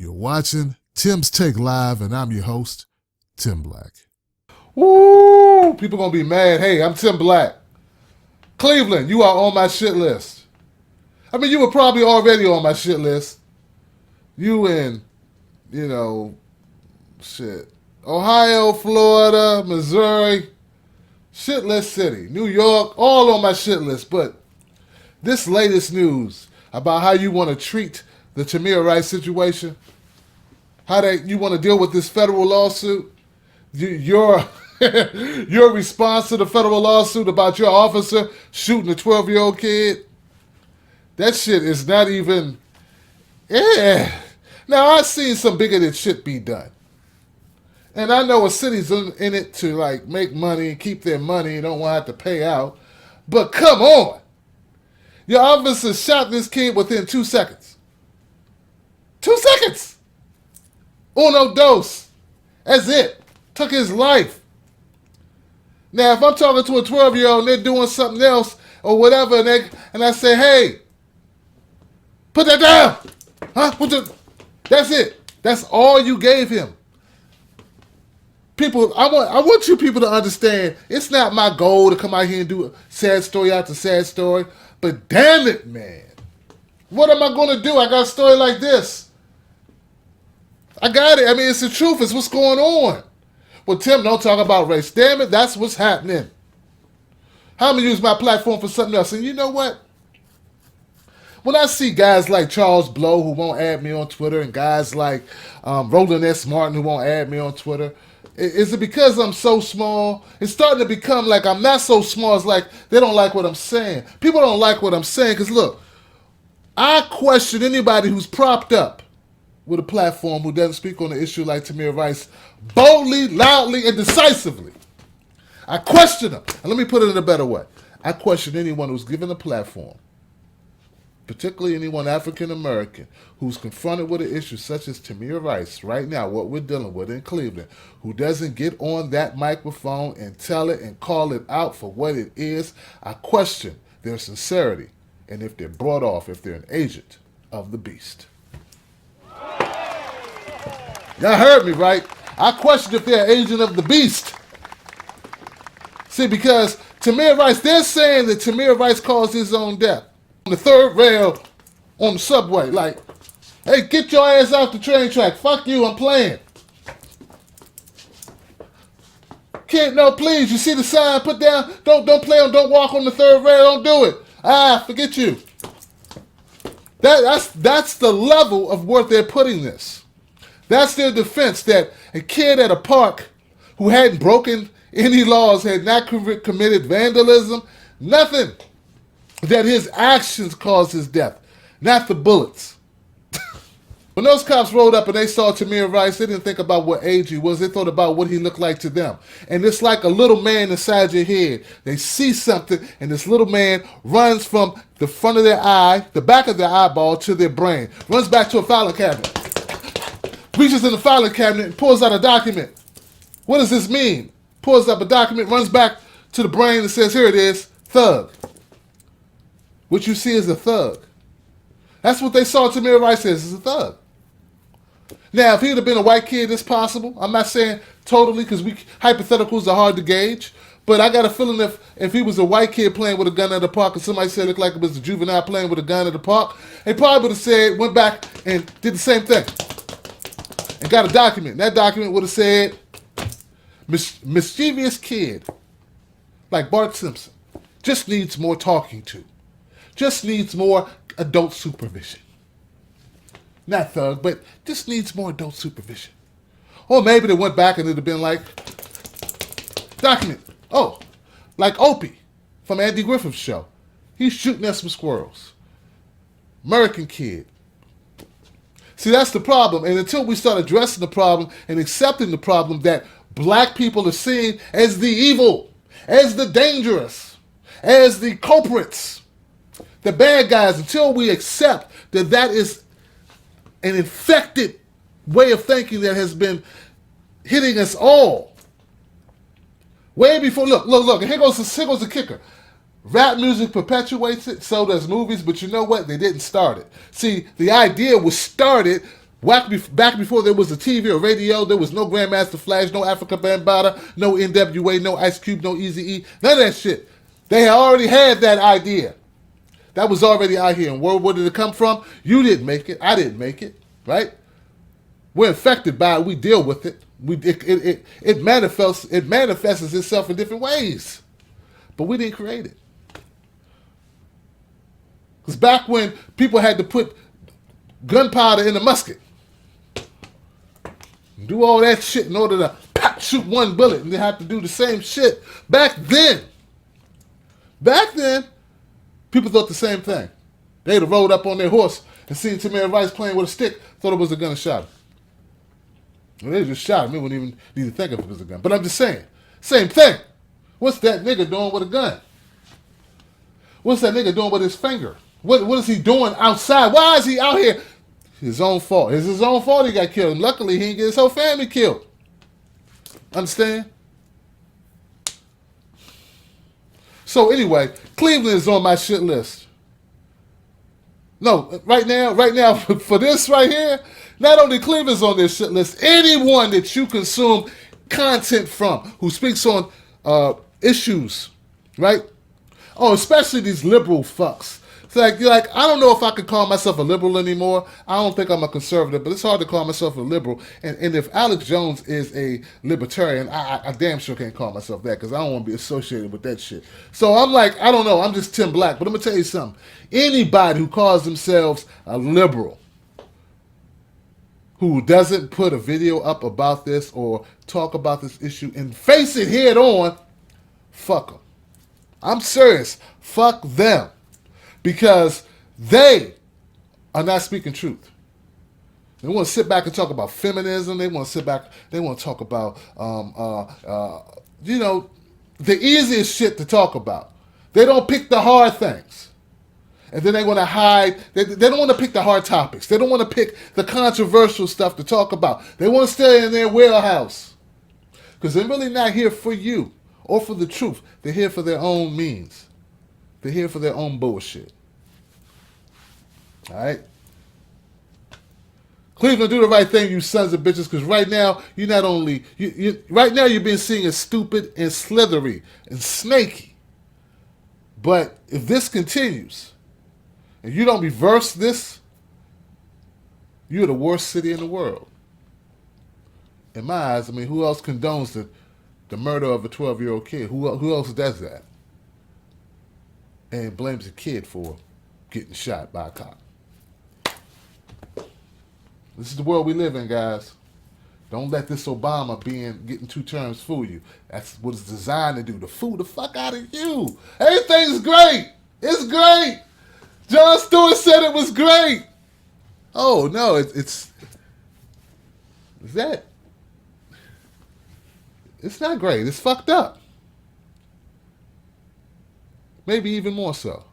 You're watching Tim's Take Live, and I'm your host, Tim Black. Woo! People gonna be mad. Hey, I'm Tim Black. Cleveland, you are on my shit list. I mean, you were probably already on my shit list. You in, shit. Ohio, Florida, Missouri, shit list city. New York, all on my shit list. But this latest news about how you want to treat the Tamir Rice situation, how you want to deal with this federal lawsuit, your response to the federal lawsuit about your officer shooting a 12-year-old kid, that shit is not even, Now, I've seen some bigoted shit be done. And I know a city's in it to, make money, keep their money, and don't want to have to pay out. But come on. Your officer shot this kid within 2 seconds. 2 seconds! Uno dos. That's it. Took his life. Now, if I'm talking to a 12-year-old and they're doing something else or whatever, and I say, hey, put that down. Huh? That's it. That's all you gave him. People, I want you people to understand, it's not my goal to come out here and do a sad story after sad story, but damn it, man. What am I going to do? I got a story like this. I got it. I mean, it's the truth. It's what's going on. Well, Tim, don't talk about race. Damn it, that's what's happening. I'm going to use my platform for something else. And you know what? When I see guys like Charles Blow who won't add me on Twitter and guys like Roland S. Martin who won't add me on Twitter, is it because I'm so small? It's starting to become like I'm not so small. It's like they don't like what I'm saying. People don't like what I'm saying because, look, I question anybody who's propped up with a platform who doesn't speak on an issue like Tamir Rice boldly, loudly, and decisively. I question them. And let me put it in a better way. I question anyone who's given a platform, particularly anyone African-American, who's confronted with an issue such as Tamir Rice right now, what we're dealing with in Cleveland, who doesn't get on that microphone and tell it and call it out for what it is. I question their sincerity and if they're brought off, if they're an agent of the beast. Y'all heard me, right? I question if they're an agent of the beast. See, because Tamir Rice, they're saying that Tamir Rice caused his own death. On the third rail on the subway, like, hey, get your ass off the train track. Fuck you, I'm playing. Can't, no, please, you see the sign, put down, don't walk on the third rail, don't do it. Forget you. That's the level of what they're putting this. That's their defense, that a kid at a park who hadn't broken any laws, had not committed vandalism, nothing, that his actions caused his death, not the bullets. When those cops rolled up and they saw Tamir Rice, they didn't think about what age he was. They thought about what he looked like to them. And it's like a little man inside your head. They see something, and this little man runs from the front of their eye, the back of their eyeball, to their brain, runs back to a filing cabinet, reaches in the filing cabinet and pulls out a document. What does this mean? Pulls up a document, runs back to the brain and says, here it is, thug. What you see is a thug. That's what they saw Tamir Rice as a thug. Now, if he'd have been a white kid, it's possible. I'm not saying totally, because hypotheticals are hard to gauge. But I got a feeling if he was a white kid playing with a gun at the park and somebody said it looked like it was a juvenile playing with a gun at the park, they probably would have said, went back and did the same thing. And got a document. And that document would have said, mischievous kid, like Bart Simpson, just needs more talking to. Just needs more adult supervision. Not thug, but just needs more adult supervision. Or maybe they went back and it'd have been like, document. Oh, like Opie from Andy Griffith's show. He's shooting at some squirrels. American kid. See, that's the problem. And until we start addressing the problem and accepting the problem that black people are seen as the evil, as the dangerous, as the culprits, the bad guys, until we accept that that is an infected way of thinking that has been hitting us all. Way before, look, and here goes the kicker. Rap music perpetuates it, so does movies, but you know what? They didn't start it. See, the idea was started Back before there was a TV or radio, there was no Grandmaster Flash, no Africa Bambaataa, no NWA, no Ice Cube, no Eazy-E, none of that shit. They already had that idea. That was already out here. And where did it come from? You didn't make it. I didn't make it. Right? We're infected by it. We deal with it. It manifests itself in different ways. But we didn't create it. Because back when people had to put gunpowder in a musket, do all that shit in order to shoot one bullet, and they have to do the same shit. Back then, people thought the same thing. They'd have rolled up on their horse and seen Tamir Rice playing with a stick, thought it was a gun and shot him. Well, they just shot him. They wouldn't even need to think of it as a gun. But I'm just saying, same thing. What's that nigga doing with a gun? What's that nigga doing with his finger? What is he doing outside? Why is he out here? His own fault. It's his own fault he got killed. And luckily, he didn't get his whole family killed. Understand? So anyway, Cleveland is on my shit list. No, right now, for this right here, not only Cleveland's on this shit list, anyone that you consume content from who speaks on issues, right? Oh, especially these liberal fucks. It's like I don't know if I could call myself a liberal anymore. I don't think I'm a conservative, but it's hard to call myself a liberal. And if Alex Jones is a libertarian, I damn sure can't call myself that because I don't want to be associated with that shit. So I'm like, I don't know. I'm just Tim Black. But I'm going to tell you something. Anybody who calls themselves a liberal, who doesn't put a video up about this or talk about this issue and face it head on, fuck them. I'm serious. Fuck them. Because they are not speaking truth. They want to sit back and talk about feminism. They want to sit back. They want to talk about, the easiest shit to talk about. They don't pick the hard things. And then they want to hide. They don't want to pick the hard topics. They don't want to pick the controversial stuff to talk about. They want to stay in their warehouse. Because they're really not here for you or for the truth. They're here for their own means. They're here for their own bullshit. All right? Cleveland, do the right thing, you sons of bitches, because right now, you're not only... right now, you're being seen as stupid and slithery and snaky. But if this continues, and you don't reverse this, you're the worst city in the world. In my eyes, I mean, who else condones the murder of a 12-year-old kid? Who else does that? And blames a kid for getting shot by a cop. This is the world we live in, guys. Don't let this Obama getting 2 terms fool you. That's what it's designed to do, to fool the fuck out of you. Everything's great. It's great. Jon Stewart said it was great. Oh, no, it's not great. It's fucked up. Maybe even more so.